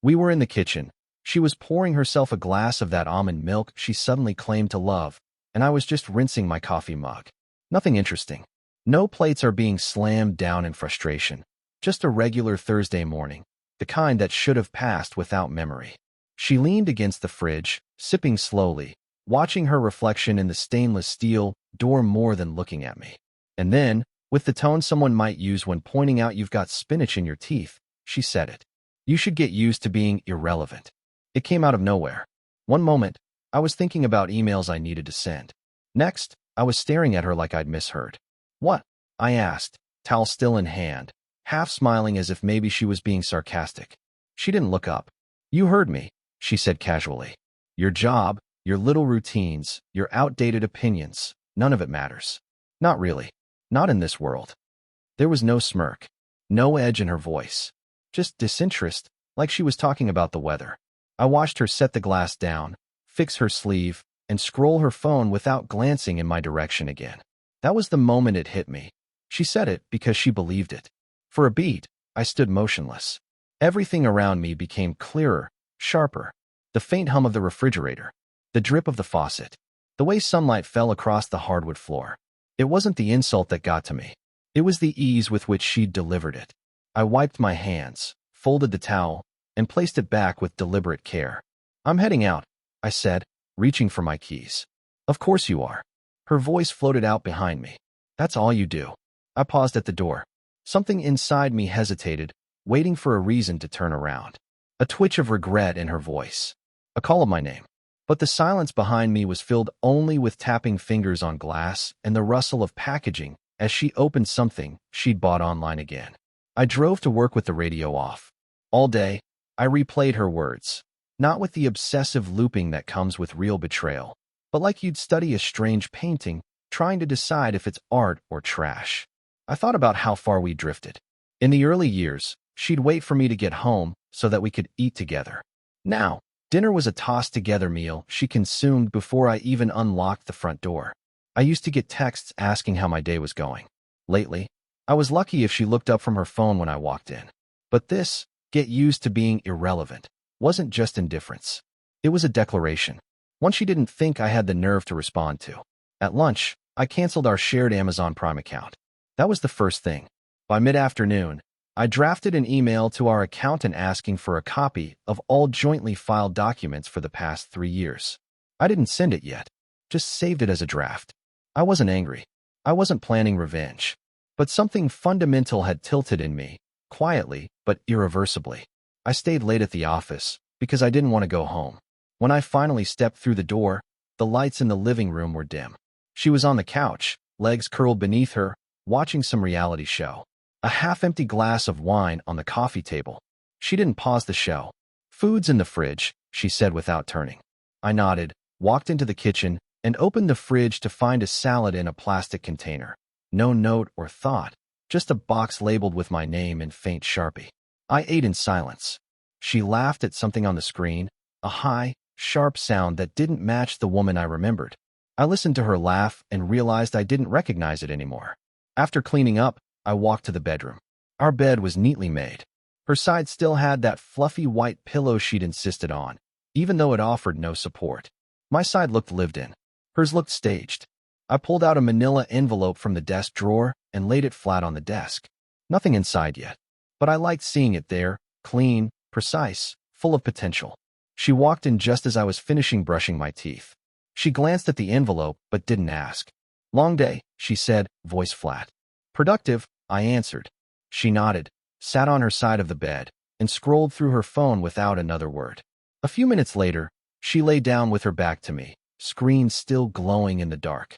We were in the kitchen. She was pouring herself a glass of that almond milk she suddenly claimed to love, and I was just rinsing my coffee mug. Nothing interesting. No plates are being slammed down in frustration. Just a regular Thursday morning, the kind that should have passed without memory. She leaned against the fridge, sipping slowly, watching her reflection in the stainless steel door more than looking at me. And then, with the tone someone might use when pointing out you've got spinach in your teeth, she said it. You should get used to being irrelevant. It came out of nowhere. One moment, I was thinking about emails I needed to send. Next, I was staring at her like I'd misheard. What? I asked, towel still in hand, half smiling as if maybe she was being sarcastic. She didn't look up. You heard me, she said casually. Your job, your little routines, your outdated opinions, none of it matters. Not really. Not in this world. There was no smirk, no edge in her voice. Just disinterest, like she was talking about the weather. I watched her set the glass down, fix her sleeve, and scroll her phone without glancing in my direction again. That was the moment it hit me. She said it because she believed it. For a beat, I stood motionless. Everything around me became clearer, sharper. The faint hum of the refrigerator, the drip of the faucet, the way sunlight fell across the hardwood floor. It wasn't the insult that got to me. It was the ease with which she'd delivered it. I wiped my hands, folded the towel, and placed it back with deliberate care. I'm heading out, I said, reaching for my keys. Of course you are. Her voice floated out behind me. That's all you do. I paused at the door. Something inside me hesitated, waiting for a reason to turn around. A twitch of regret in her voice. A call of my name. But the silence behind me was filled only with tapping fingers on glass and the rustle of packaging as she opened something she'd bought online again. I drove to work with the radio off. All day, I replayed her words, not with the obsessive looping that comes with real betrayal, but like you'd study a strange painting, trying to decide if it's art or trash. I thought about how far we drifted. In the early years, she'd wait for me to get home so that we could eat together. Now, dinner was a tossed-together meal she consumed before I even unlocked the front door. I used to get texts asking how my day was going. Lately, I was lucky if she looked up from her phone when I walked in. But this, get used to being irrelevant, wasn't just indifference. It was a declaration, one she didn't think I had the nerve to respond to. At lunch, I canceled our shared Amazon Prime account. That was the first thing. By mid-afternoon, I drafted an email to our accountant asking for a copy of all jointly filed documents for the past 3 years. I didn't send it yet, just saved it as a draft. I wasn't angry. I wasn't planning revenge. But something fundamental had tilted in me, quietly but irreversibly. I stayed late at the office because I didn't want to go home. When I finally stepped through the door, the lights in the living room were dim. She was on the couch, legs curled beneath her, watching some reality show. A half-empty glass of wine on the coffee table. She didn't pause the show. Food's in the fridge, she said without turning. I nodded, walked into the kitchen, and opened the fridge to find a salad in a plastic container. No note or thought, just a box labeled with my name in faint Sharpie. I ate in silence. She laughed at something on the screen, a high, sharp sound that didn't match the woman I remembered. I listened to her laugh and realized I didn't recognize it anymore. After cleaning up, I walked to the bedroom. Our bed was neatly made. Her side still had that fluffy white pillow she'd insisted on, even though it offered no support. My side looked lived in. Hers looked staged. I pulled out a manila envelope from the desk drawer and laid it flat on the desk. Nothing inside yet, but I liked seeing it there, clean, precise, full of potential. She walked in just as I was finishing brushing my teeth. She glanced at the envelope but didn't ask. Long day, she said, voice flat. Productive, I answered. She nodded, sat on her side of the bed, and scrolled through her phone without another word. A few minutes later, she lay down with her back to me, screen still glowing in the dark.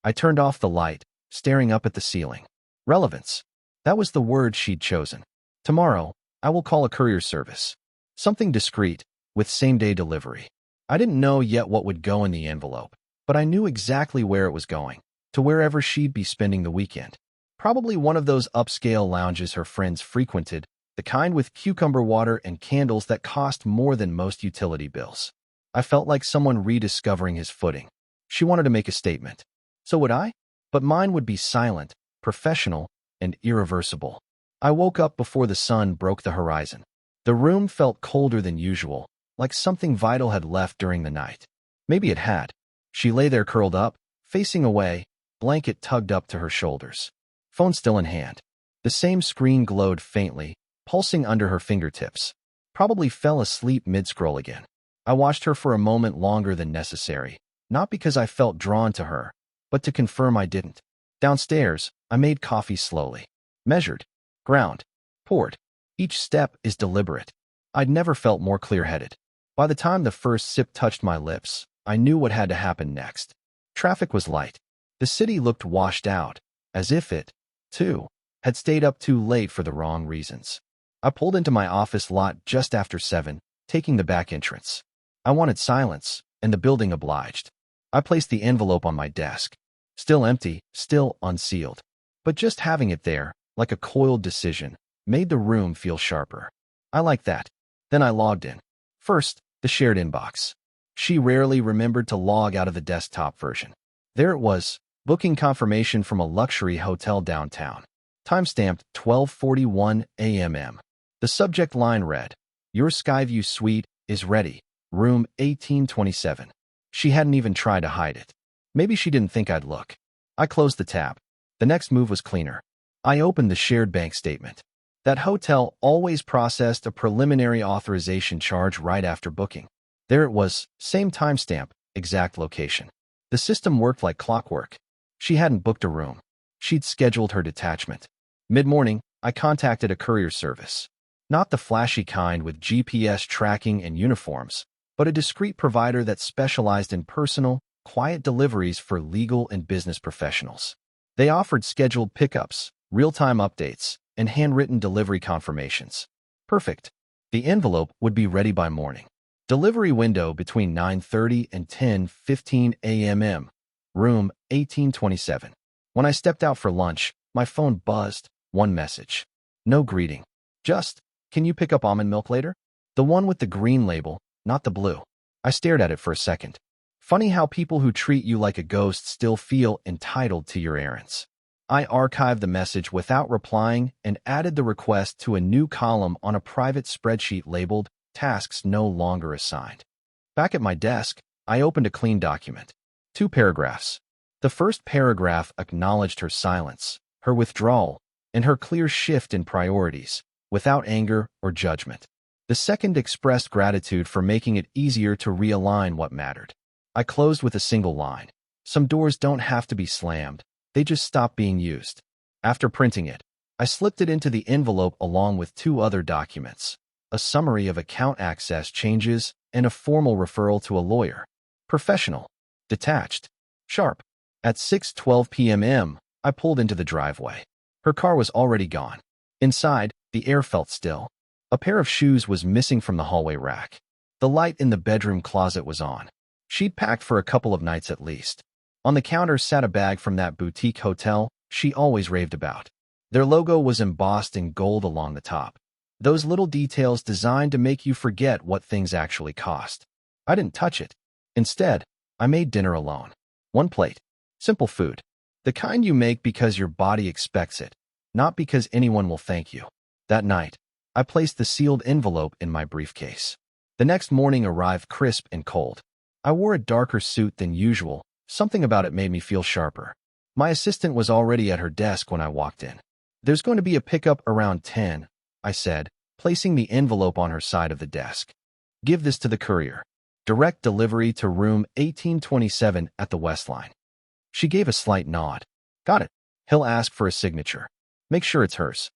I turned off the light, staring up at the ceiling. Relevance. That was the word she'd chosen. Tomorrow, I will call a courier service. Something discreet, with same-day delivery. I didn't know yet what would go in the envelope, but I knew exactly where it was going, to wherever she'd be spending the weekend. Probably one of those upscale lounges her friends frequented, the kind with cucumber water and candles that cost more than most utility bills. I felt like someone rediscovering his footing. She wanted to make a statement. So would I? But mine would be silent, professional, and irreversible. I woke up before the sun broke the horizon. The The room felt colder than usual, like something vital had left during the night. Maybe it had. She lay there curled up, facing away, blanket tugged up to her shoulders. Phone still in hand. The same screen glowed faintly, pulsing under her fingertips. Probably fell asleep mid-scroll again. I watched her for a moment longer than necessary, not because I felt drawn to her, but to confirm I didn't. Downstairs, I made coffee slowly. Measured. Ground. Poured. Each step is deliberate. I'd never felt more clear-headed. By the time the first sip touched my lips, I knew what had to happen next. Traffic was light. The city looked washed out, as if it, too, had stayed up too late for the wrong reasons. I pulled into my office lot just after 7, taking the back entrance. I wanted silence, and the building obliged. I placed the envelope on my desk. Still empty, still unsealed. But just having it there, like a coiled decision, made the room feel sharper. I liked that. Then I logged in. First, the shared inbox. She rarely remembered to log out of the desktop version. There it was, booking confirmation from a luxury hotel downtown. Timestamped 12:41 a.m. The subject line read, "Your Skyview suite is ready, room 1827. She hadn't even tried to hide it. Maybe she didn't think I'd look. I closed the tab. The next move was cleaner. I opened the shared bank statement. That hotel always processed a preliminary authorization charge right after booking. There it was, same timestamp, exact location. The system worked like clockwork. She hadn't booked a room. She'd scheduled her detachment. Mid-morning, I contacted a courier service. Not the flashy kind with GPS tracking and uniforms, but a discreet provider that specialized in personal, quiet deliveries for legal and business professionals. They offered scheduled pickups, real-time updates, and handwritten delivery confirmations. Perfect. The envelope would be ready by morning. Delivery window between 9:30 and 10:15 a.m. Room 1827. When I stepped out for lunch, my phone buzzed. One message. No greeting. Just, "Can you pick up almond milk later?" The one with the green label, not the blue. I stared at it for a second. Funny how people who treat you like a ghost still feel entitled to your errands. I archived the message without replying and added the request to a new column on a private spreadsheet labeled Tasks No Longer Assigned. Back at my desk, I opened a clean document. 2 paragraphs. The first paragraph acknowledged her silence, her withdrawal, and her clear shift in priorities, without anger or judgment. The second expressed gratitude for making it easier to realign what mattered. I closed with a single line. Some doors don't have to be slammed. They just stop being used. After printing it, I slipped it into the envelope along with 2 other documents, a summary of account access changes and a formal referral to a lawyer. Professional. Detached. Sharp. At 6:12 p.m., I pulled into the driveway. Her car was already gone. Inside, the air felt still. A pair of shoes was missing from the hallway rack. The light in the bedroom closet was on. She'd packed for a couple of nights at least. On the counter sat a bag from that boutique hotel she always raved about. Their logo was embossed in gold along the top. Those little details designed to make you forget what things actually cost. I didn't touch it. Instead, I made dinner alone. 1 plate. Simple food. The kind you make because your body expects it, not because anyone will thank you. That night, I placed the sealed envelope in my briefcase. The next morning arrived crisp and cold. I wore a darker suit than usual. Something about it made me feel sharper. My assistant was already at her desk when I walked in. "There's going to be a pickup around 10, I said, placing the envelope on her side of the desk. "Give this to the courier. Direct delivery to room 1827 at the Westline." She gave a slight nod. "Got it. He'll ask for a signature. Make sure it's hers."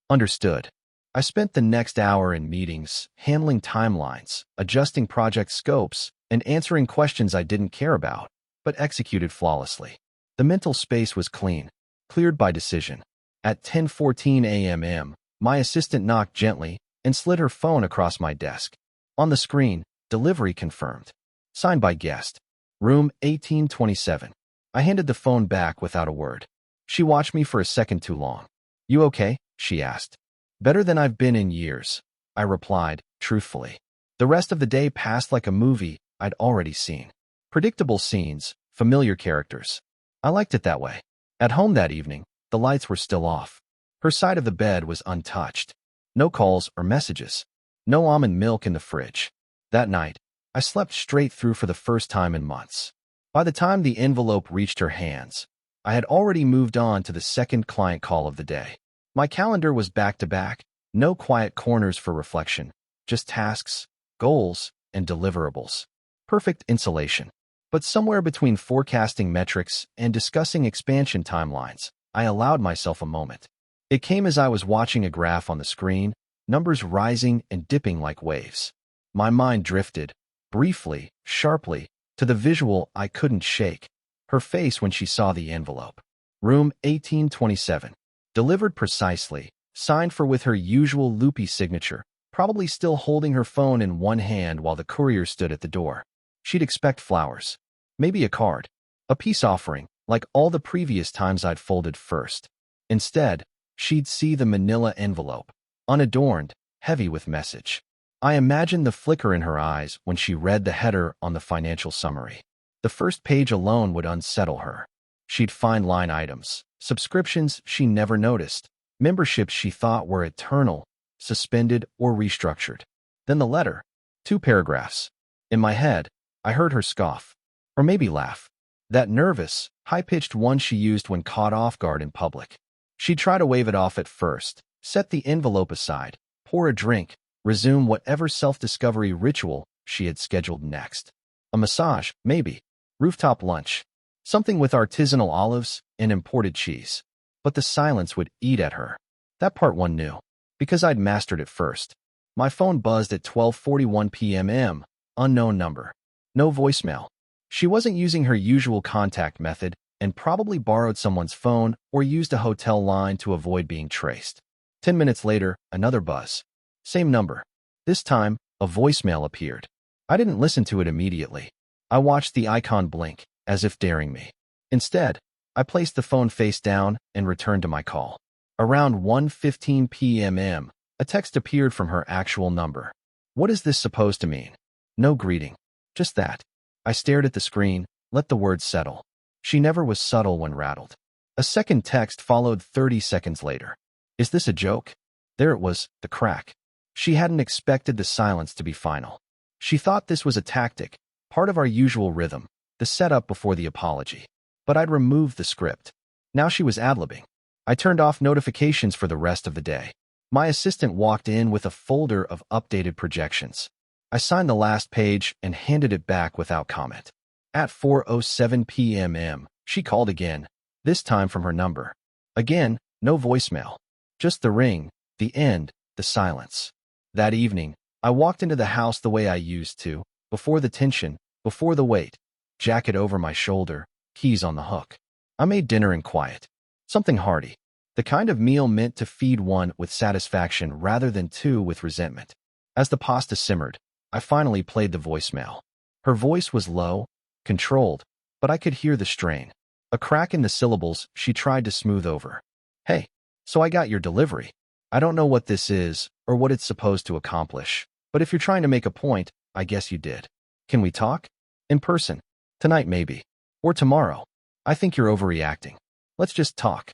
Understood. I spent the next hour in meetings, handling timelines, adjusting project scopes, and answering questions I didn't care about, but executed flawlessly. The mental space was clean, cleared by decision. At 10:14 a.m., my assistant knocked gently and slid her phone across my desk. On the screen, delivery confirmed. Signed by guest. Room 1827. I handed the phone back without a word. She watched me for a second too long. "You okay?" she asked. "Better than I've been in years," I replied, truthfully. The rest of the day passed like a movie I'd already seen. Predictable scenes, familiar characters. I liked it that way. At home that evening, the lights were still off. Her side of the bed was untouched. No calls or messages. No almond milk in the fridge. That night, I slept straight through for the first time in months. By the time the envelope reached her hands, I had already moved on to the second client call of the day. My calendar was back to back, no quiet corners for reflection, just tasks, goals, and deliverables. Perfect insulation. But somewhere between forecasting metrics and discussing expansion timelines, I allowed myself a moment. It came as I was watching a graph on the screen, numbers rising and dipping like waves. My mind drifted, briefly, sharply, to the visual I couldn't shake, her face when she saw the envelope. Room 1827. Delivered precisely, signed for with her usual loopy signature, probably still holding her phone in one hand while the courier stood at the door. She'd expect flowers. Maybe a card. A peace offering, like all the previous times I'd folded first. Instead, she'd see the manila envelope, unadorned, heavy with message. I imagined the flicker in her eyes when she read the header on the financial summary. The first page alone would unsettle her. She'd find line items, subscriptions she never noticed, memberships she thought were eternal, suspended or restructured. Then the letter. 2 paragraphs. In my head, I heard her scoff. Or maybe laugh. That nervous, high-pitched one she used when caught off guard in public. She'd try to wave it off at first, set the envelope aside, pour a drink, resume whatever self-discovery ritual she had scheduled next. A massage, maybe. Rooftop lunch. Something with artisanal olives and imported cheese. But the silence would eat at her. That part one knew, because I'd mastered it first. My phone buzzed at 12:41 p.m. Unknown number. No voicemail. She wasn't using her usual contact method and probably borrowed someone's phone or used a hotel line to avoid being traced. 10 minutes later, another buzz. Same number. This time, a voicemail appeared. I didn't listen to it immediately. I watched the icon blink, as if daring me. Instead, I placed the phone face down and returned to my call. Around 1:15 p.m., a text appeared from her actual number. What is this supposed to mean? No greeting. Just that. I stared at the screen, let the words settle. She never was subtle when rattled. A second text followed 30 seconds later. Is this a joke? There it was, the crack. She hadn't expected the silence to be final. She thought this was a tactic, part of our usual rhythm, the setup before the apology. But I'd removed the script. Now she was ad-libbing. I turned off notifications for the rest of the day. My assistant walked in with a folder of updated projections. I signed the last page and handed it back without comment. At 4:07 p.m., she called again, this time from her number. Again, no voicemail. Just the ring, the end, the silence. That evening, I walked into the house the way I used to, before the tension, before the weight. Jacket over my shoulder, keys on the hook. I made dinner in quiet. Something hearty. The kind of meal meant to feed one with satisfaction rather than two with resentment. As the pasta simmered, I finally played the voicemail. Her voice was low, controlled, but I could hear the strain. A crack in the syllables she tried to smooth over. Hey, so I got your delivery. I don't know what this is or what it's supposed to accomplish, but if you're trying to make a point, I guess you did. Can we talk? In person. Tonight maybe. Or tomorrow. I think you're overreacting. Let's just talk.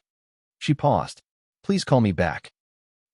She paused. Please call me back.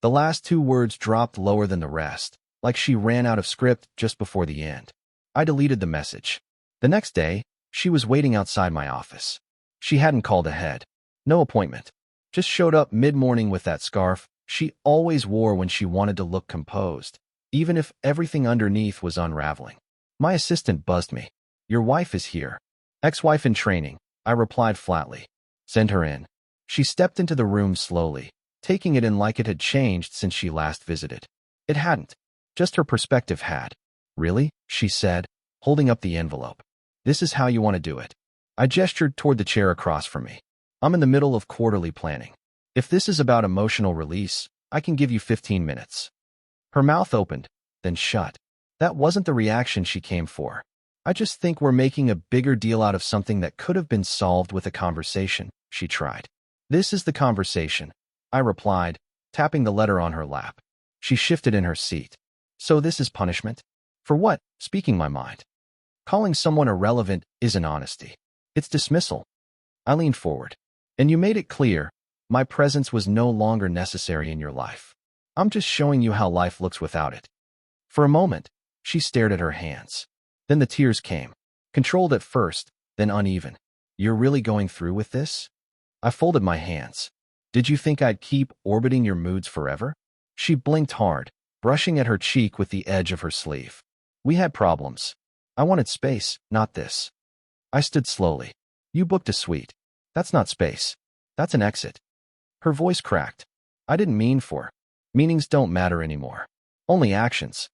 The last 2 words dropped lower than the rest, like she ran out of script just before the end. I deleted the message. The next day, she was waiting outside my office. She hadn't called ahead. No appointment. Just showed up mid-morning with that scarf she always wore when she wanted to look composed, even if everything underneath was unraveling. My assistant buzzed me. Your wife is here. Ex-wife in training, I replied flatly. Send her in. She stepped into the room slowly, taking it in like it had changed since she last visited. It hadn't. Just her perspective had. Really? She said, holding up the envelope. This is how you want to do it. I gestured toward the chair across from me. I'm in the middle of quarterly planning. If this is about emotional release, I can give you 15 minutes. Her mouth opened, then shut. That wasn't the reaction she came for. I just think we're making a bigger deal out of something that could have been solved with a conversation, she tried. This is the conversation, I replied, tapping the letter on her lap. She shifted in her seat. So this is punishment? For what? Speaking my mind. Calling someone irrelevant isn't honesty. It's dismissal. I leaned forward. And you made it clear, my presence was no longer necessary in your life. I'm just showing you how life looks without it. For a moment, she stared at her hands. Then the tears came. Controlled at first, then uneven. You're really going through with this? I folded my hands. Did you think I'd keep orbiting your moods forever? She blinked hard, brushing at her cheek with the edge of her sleeve. We had problems. I wanted space, not this. I stood slowly. You booked a suite. That's not space. That's an exit. Her voice cracked. I didn't mean for. Meanings don't matter anymore. Only actions.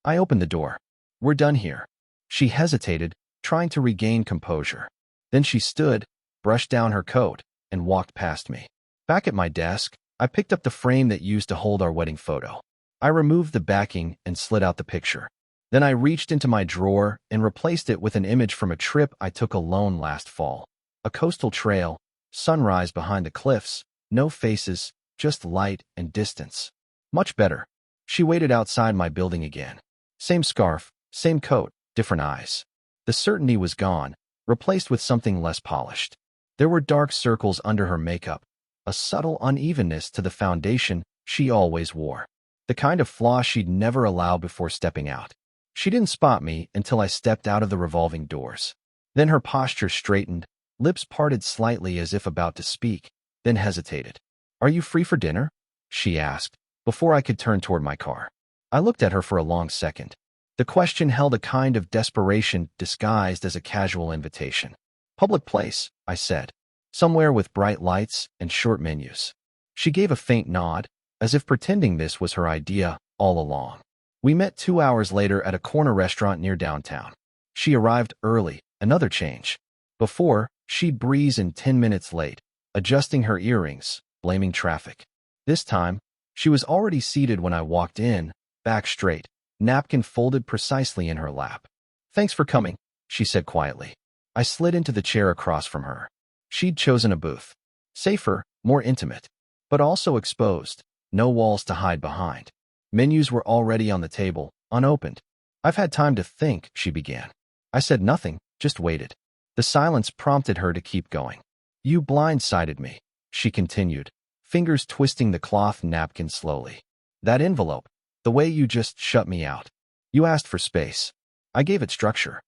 I opened the door. We're done here. She hesitated, trying to regain composure. Then she stood, brushed down her coat, and walked past me. Back at my desk, I picked up the frame that used to hold our wedding photo. I removed the backing and slid out the picture. Then I reached into my drawer and replaced it with an image from a trip I took alone last fall. A coastal trail, sunrise behind the cliffs, no faces, just light and distance. Much better. She waited outside my building again. Same scarf, same coat, different eyes. The certainty was gone, replaced with something less polished. There were dark circles under her makeup, a subtle unevenness to the foundation she always wore. The kind of flaw she'd never allow before stepping out. She didn't spot me until I stepped out of the revolving doors. Then her posture straightened, lips parted slightly as if about to speak, then hesitated. Are you free for dinner? She asked, before I could turn toward my car. I looked at her for a long second. The question held a kind of desperation disguised as a casual invitation. Public place, I said. Somewhere with bright lights and short menus. She gave a faint nod, as if pretending this was her idea all along. We met 2 hours later at a corner restaurant near downtown. She arrived early, another change. Before, she'd breeze in 10 minutes late, adjusting her earrings, blaming traffic. This time, she was already seated when I walked in, back straight, napkin folded precisely in her lap. Thanks for coming, she said quietly. I slid into the chair across from her. She'd chosen a booth. Safer, more intimate, but also exposed, no walls to hide behind. Menus were already on the table, unopened. I've had time to think, she began. I said nothing, just waited. The silence prompted her to keep going. You blindsided me, she continued, fingers twisting the cloth napkin slowly. That envelope, the way you just shut me out. You asked for space. I gave it structure.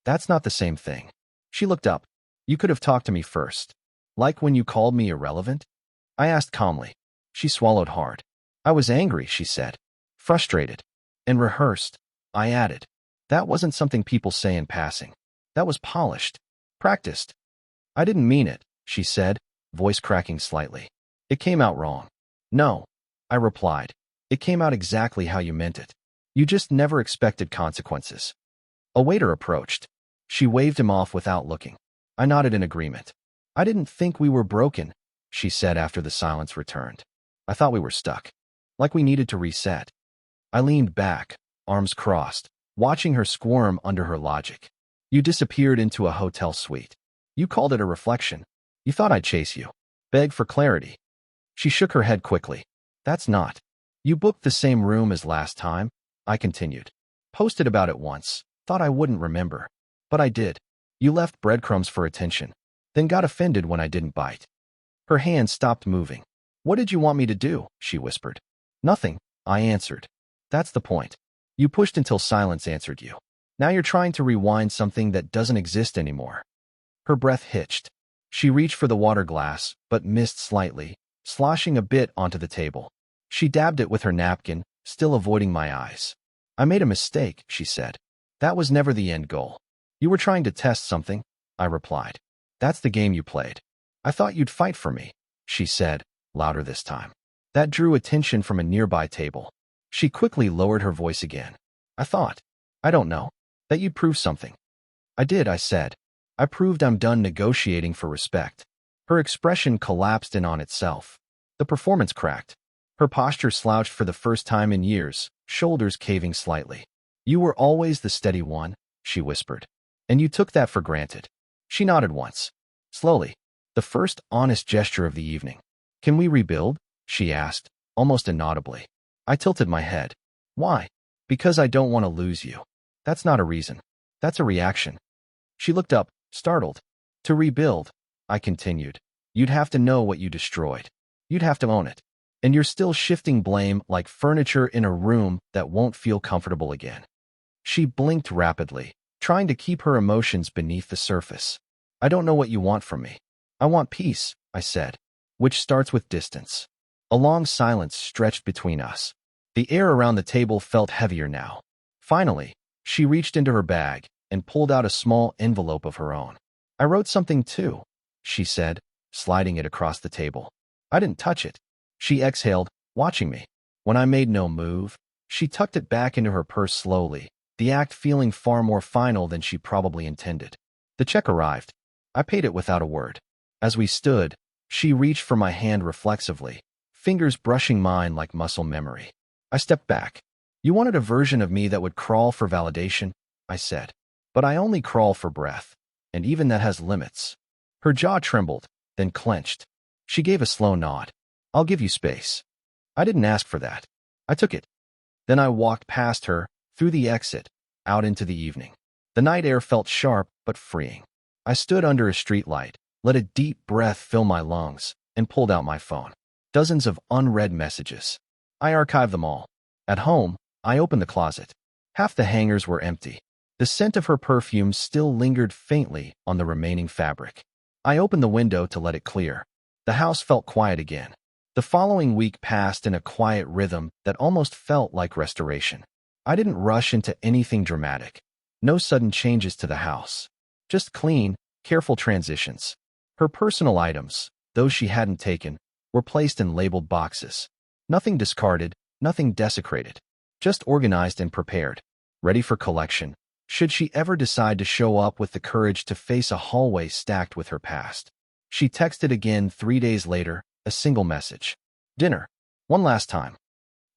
That's not the same thing. She looked up. You could have talked to me first. Like when you called me irrelevant? I asked calmly. She swallowed hard. I was angry, she said. Frustrated. And rehearsed. I added. That wasn't something people say in passing. That was polished. Practiced. I didn't mean it, she said, voice cracking slightly. It came out wrong. No, I replied. It came out exactly how you meant it. You just never expected consequences. A waiter approached. She waved him off without looking. I nodded in agreement. I didn't think we were broken, she said after the silence returned. I thought we were stuck. Like we needed to reset. I leaned back, arms crossed, watching her squirm under her logic. You disappeared into a hotel suite. You called it a reflection. You thought I'd chase you. Beg for clarity. She shook her head quickly. That's not. You booked the same room as last time, I continued. Posted about it once. Thought I wouldn't remember. But I did. You left breadcrumbs for attention. Then got offended when I didn't bite. Her hand stopped moving. What did you want me to do? She whispered. Nothing, I answered. That's the point. You pushed until silence answered you. Now you're trying to rewind something that doesn't exist anymore. Her breath hitched. She reached for the water glass, but missed slightly, sloshing a bit onto the table. She dabbed it with her napkin, still avoiding my eyes. I made a mistake, she said. That was never the end goal. You were trying to test something, I replied. That's the game you played. I thought you'd fight for me, she said, louder this time. That drew attention from a nearby table. She quickly lowered her voice again. I thought, I don't know, that you'd prove something. I did, I said. I proved I'm done negotiating for respect. Her expression collapsed in on itself. The performance cracked. Her posture slouched for the first time in years, shoulders caving slightly. You were always the steady one, she whispered. And you took that for granted. She nodded once. Slowly. The first honest gesture of the evening. Can we rebuild? She asked, almost inaudibly. I tilted my head. Why? Because I don't want to lose you. That's not a reason. That's a reaction. She looked up, startled. To rebuild, I continued, you'd have to know what you destroyed. You'd have to own it. And you're still shifting blame like furniture in a room that won't feel comfortable again. She blinked rapidly, trying to keep her emotions beneath the surface. I don't know what you want from me. I want peace, I said, which starts with distance. A long silence stretched between us. The air around the table felt heavier now. Finally, she reached into her bag and pulled out a small envelope of her own. I wrote something too, she said, sliding it across the table. I didn't touch it. She exhaled, watching me. When I made no move, she tucked it back into her purse slowly, the act feeling far more final than she probably intended. The check arrived. I paid it without a word. As we stood, she reached for my hand reflexively, fingers brushing mine like muscle memory. I stepped back. You wanted a version of me that would crawl for validation, I said. But I only crawl for breath, and even that has limits. Her jaw trembled, then clenched. She gave a slow nod. I'll give you space. I didn't ask for that. I took it. Then I walked past her, through the exit, out into the evening. The night air felt sharp but freeing. I stood under a streetlight, let a deep breath fill my lungs, and pulled out my phone. Dozens of unread messages. I archived them all. At home, I opened the closet. Half the hangers were empty. The scent of her perfume still lingered faintly on the remaining fabric. I opened the window to let it clear. The house felt quiet again. The following week passed in a quiet rhythm that almost felt like restoration. I didn't rush into anything dramatic. No sudden changes to the house. Just clean, careful transitions. Her personal items, those she hadn't taken, were placed in labeled boxes. Nothing discarded, nothing desecrated. Just organized and prepared. Ready for collection, should she ever decide to show up with the courage to face a hallway stacked with her past. She texted again 3 days later, a single message. Dinner. One last time.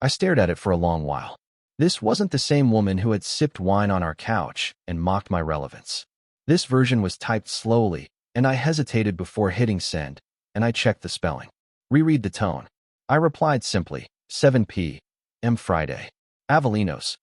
I stared at it for a long while. This wasn't the same woman who had sipped wine on our couch and mocked my relevance. This version was typed slowly, and I hesitated before hitting send, and I checked the spelling. Reread the tone. I replied simply, 7 p.m. Friday. Avelinos.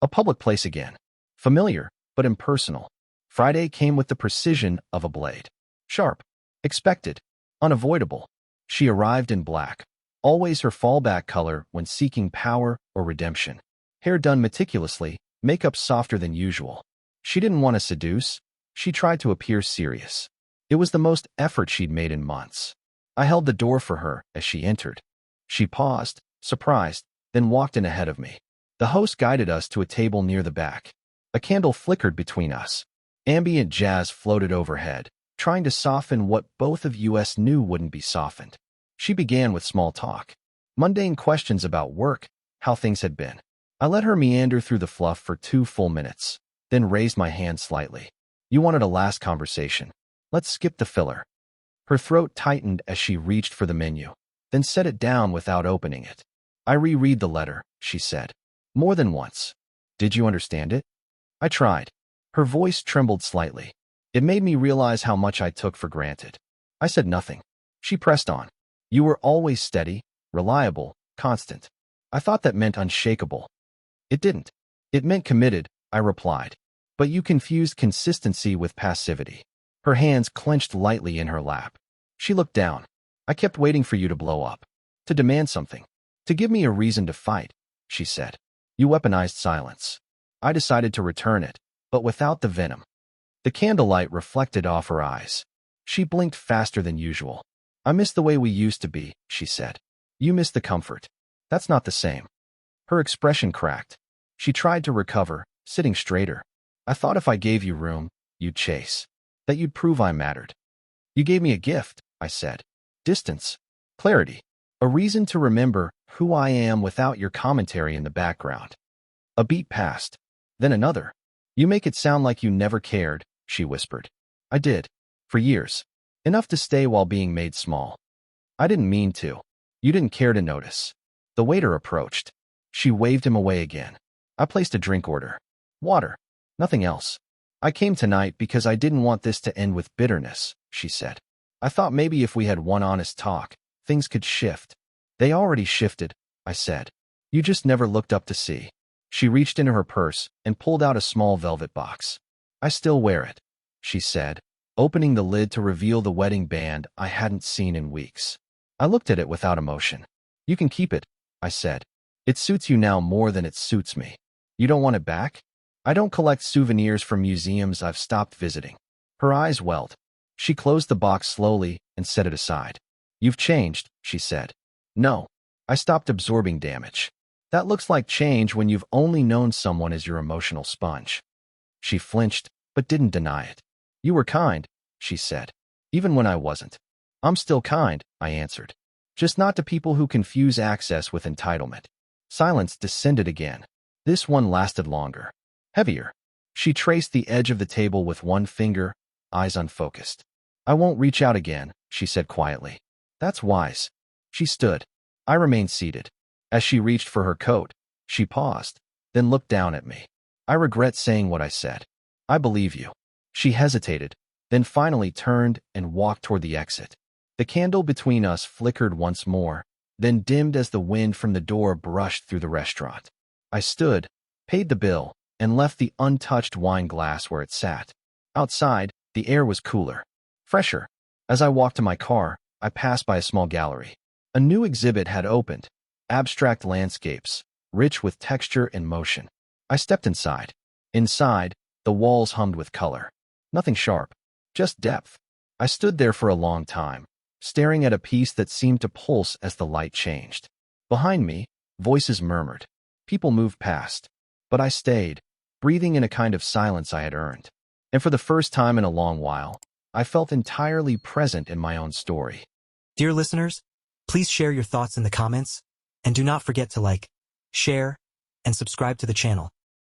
A public place again. Familiar, but impersonal. Friday came with the precision of a blade. Sharp. Expected. Unavoidable. She arrived in black. Always her fallback color when seeking power or redemption. Hair done meticulously, makeup softer than usual. She didn't want to seduce. She tried to appear serious. It was the most effort she'd made in months. I held the door for her as she entered. She paused, surprised, then walked in ahead of me. The host guided us to a table near the back. A candle flickered between us. Ambient jazz floated overhead, trying to soften what both of us knew wouldn't be softened. She began with small talk. Mundane questions about work, how things had been. I let her meander through the fluff for 2 full minutes, then raised my hand slightly. You wanted a last conversation. Let's skip the filler. Her throat tightened as she reached for the menu, then set it down without opening it. I reread the letter, she said. More than once. Did you understand it? I tried. Her voice trembled slightly. It made me realize how much I took for granted. I said nothing. She pressed on. You were always steady, reliable, constant. I thought that meant unshakable. It didn't. It meant committed, I replied. But you confused consistency with passivity. Her hands clenched lightly in her lap. She looked down. I kept waiting for you to blow up. To demand something. To give me a reason to fight, she said. You weaponized silence. I decided to return it, but without the venom. The candlelight reflected off her eyes. She blinked faster than usual. I miss the way we used to be, she said. You miss the comfort. That's not the same. Her expression cracked. She tried to recover, sitting straighter. I thought if I gave you room, you'd chase. That you'd prove I mattered. You gave me a gift, I said. Distance. Clarity. A reason to remember who I am without your commentary in the background. A beat passed. Then another. You make it sound like you never cared, she whispered. I did. For years. Enough to stay while being made small. I didn't mean to. You didn't care to notice. The waiter approached. She waved him away again. I placed a drink order. Water. Nothing else. I came tonight because I didn't want this to end with bitterness, she said. I thought maybe if we had one honest talk, things could shift. They already shifted, I said. You just never looked up to see. She reached into her purse and pulled out a small velvet box. I still wear it, she said, opening the lid to reveal the wedding band I hadn't seen in weeks. I looked at it without emotion. You can keep it, I said. It suits you now more than it suits me. You don't want it back? I don't collect souvenirs from museums I've stopped visiting. Her eyes welled. She closed the box slowly and set it aside. You've changed, she said. No. I stopped absorbing damage. That looks like change when you've only known someone as your emotional sponge. She flinched, but didn't deny it. You were kind, she said. Even when I wasn't. I'm still kind, I answered. Just not to people who confuse access with entitlement. Silence descended again. This one lasted longer. Heavier. She traced the edge of the table with one finger, eyes unfocused. I won't reach out again, she said quietly. That's wise. She stood. I remained seated. As she reached for her coat, she paused, then looked down at me. I regret saying what I said. I believe you. She hesitated, then finally turned and walked toward the exit. The candle between us flickered once more, then dimmed as the wind from the door brushed through the restaurant. I stood, paid the bill, and left the untouched wine glass where it sat. Outside, the air was cooler, fresher. As I walked to my car, I passed by a small gallery. A new exhibit had opened, abstract landscapes, rich with texture and motion. I stepped inside. Inside, the walls hummed with color. Nothing sharp, just depth. I stood there for a long time, staring at a piece that seemed to pulse as the light changed. Behind me, voices murmured. People moved past. But I stayed, breathing in a kind of silence I had earned. And for the first time in a long while, I felt entirely present in my own story. Dear listeners, please share your thoughts in the comments, and do not forget to like, share, and subscribe to the channel.